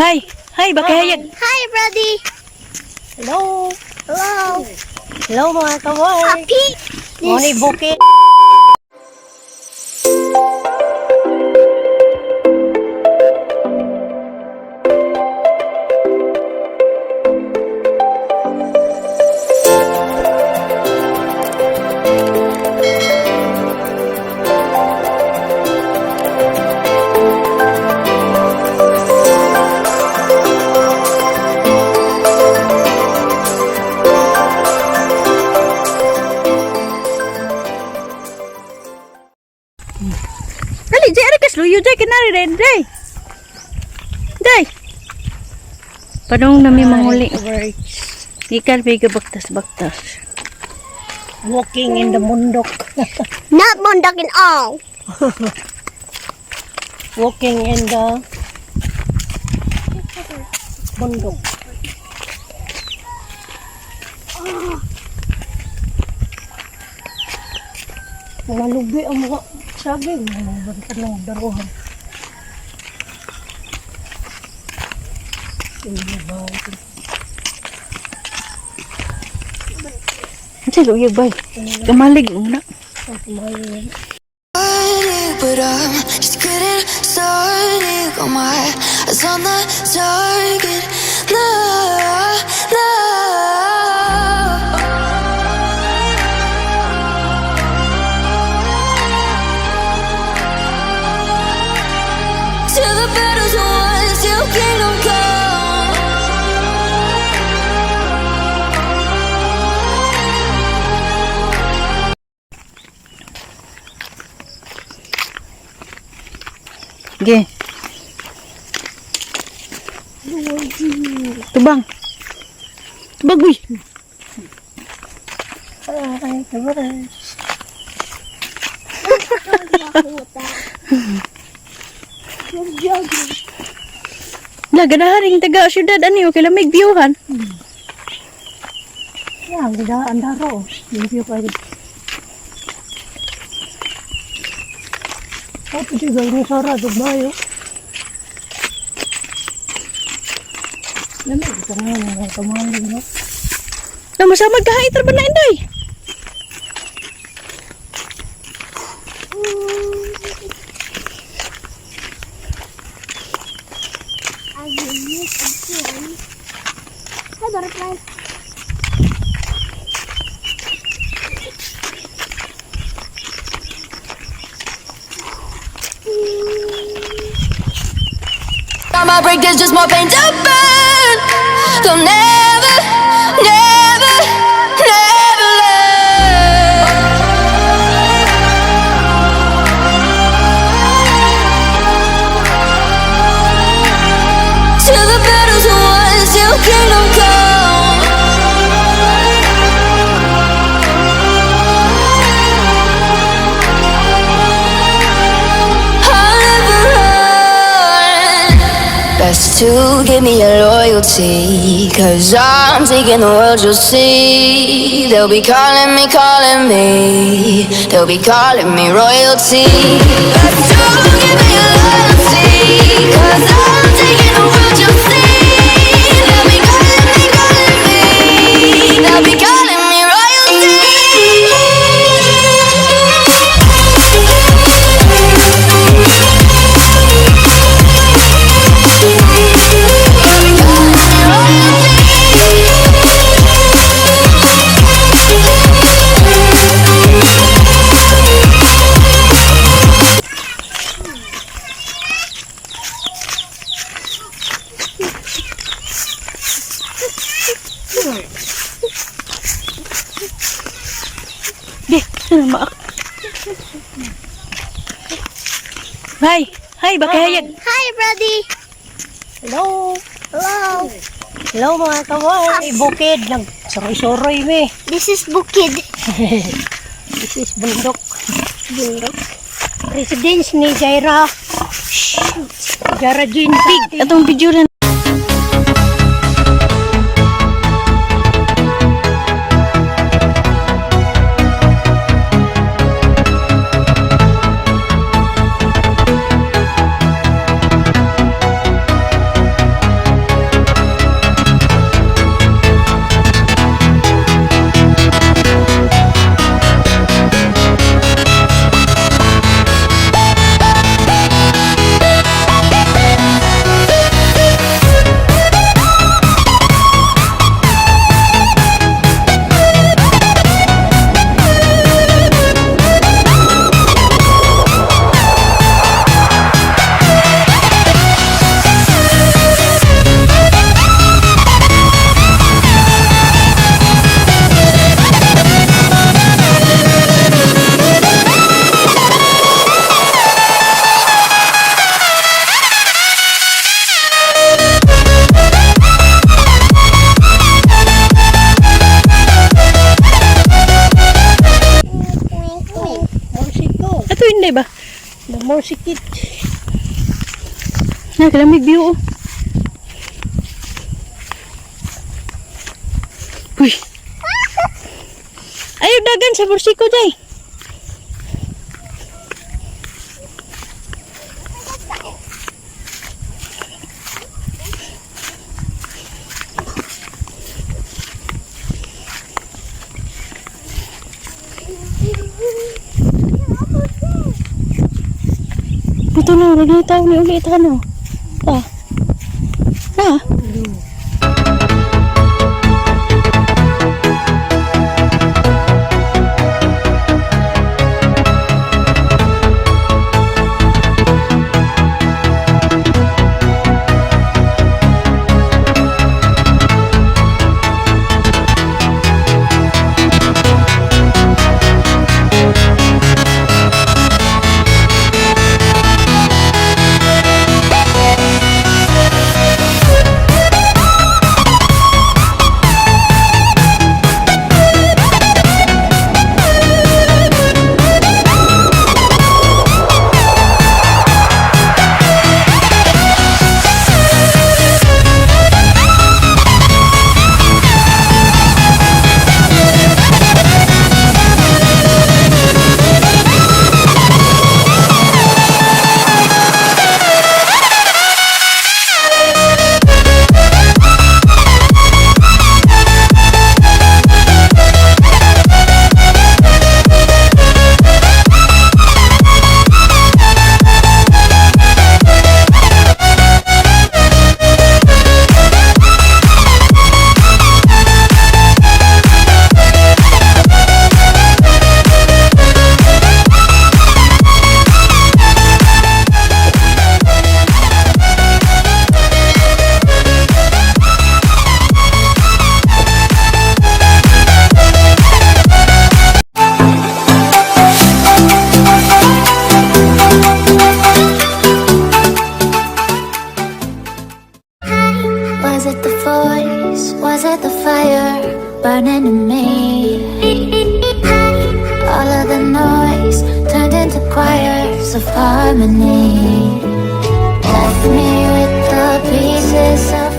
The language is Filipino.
Hi. Hi, bakayag. Hi, Brady. Hello. Hello. Hello, mga kabarks. Happy. Moni bukid. Dali, Jay, ada kas luyo, Jay, kenari, Jay. Jay. Padong nami manguli. Ikan may baktas-baktas. Walking in the bundok. Not mundak in all. Walking in the bundok. Mga lubi ang mga saging. Mga tanong daruhan. Jay, luyo, bay. Kamalig muna. But I'm just getting started. Got my eyes on the target. No, no. Till the battle's won, till kingdom come. Ge. Tubang. Tubang, uy. Ay, kabarks. Na, ganaharing taga syudad, ano yung kilamig biyuhan. Yan, ang daro. Hindi pa rin. Apa juga ini suara Dubai. Lamig ito ngayon ng kamaling, no? Na, masama kahit ba na, Inday? Hi, butterfly. On my break, there's just more pain to burn. They'll never, never, never learn. Till the battle's won, till kingdom come. I'll never run. Best to give me your loyalty, 'cause I'm taking the world, you'll see. They'll be calling me, they'll be calling me royalty. Best to give me your loyalty, 'cause I'm taking the world, you'll see. They'll be calling me, they'll be calling me royalty. Hi. Hi, bakayag. Hi, Brady. Hello. Hello. Hello mga kabarks. Bukid. Nagsuroy-suroy me. This is bukid. This is bundok. Bundok. Residence ni Gyra. Gyra Sarte. Atong video na. more sikit. Nakalamig view. Uy. Ayaw dagan sa bursiko, day. Ito na, rin tayo ni ulit ano. Ah. Ah. Was it the voice? Was it the fire burning in me? All of the noise turned into choirs of harmony. Left me with the pieces of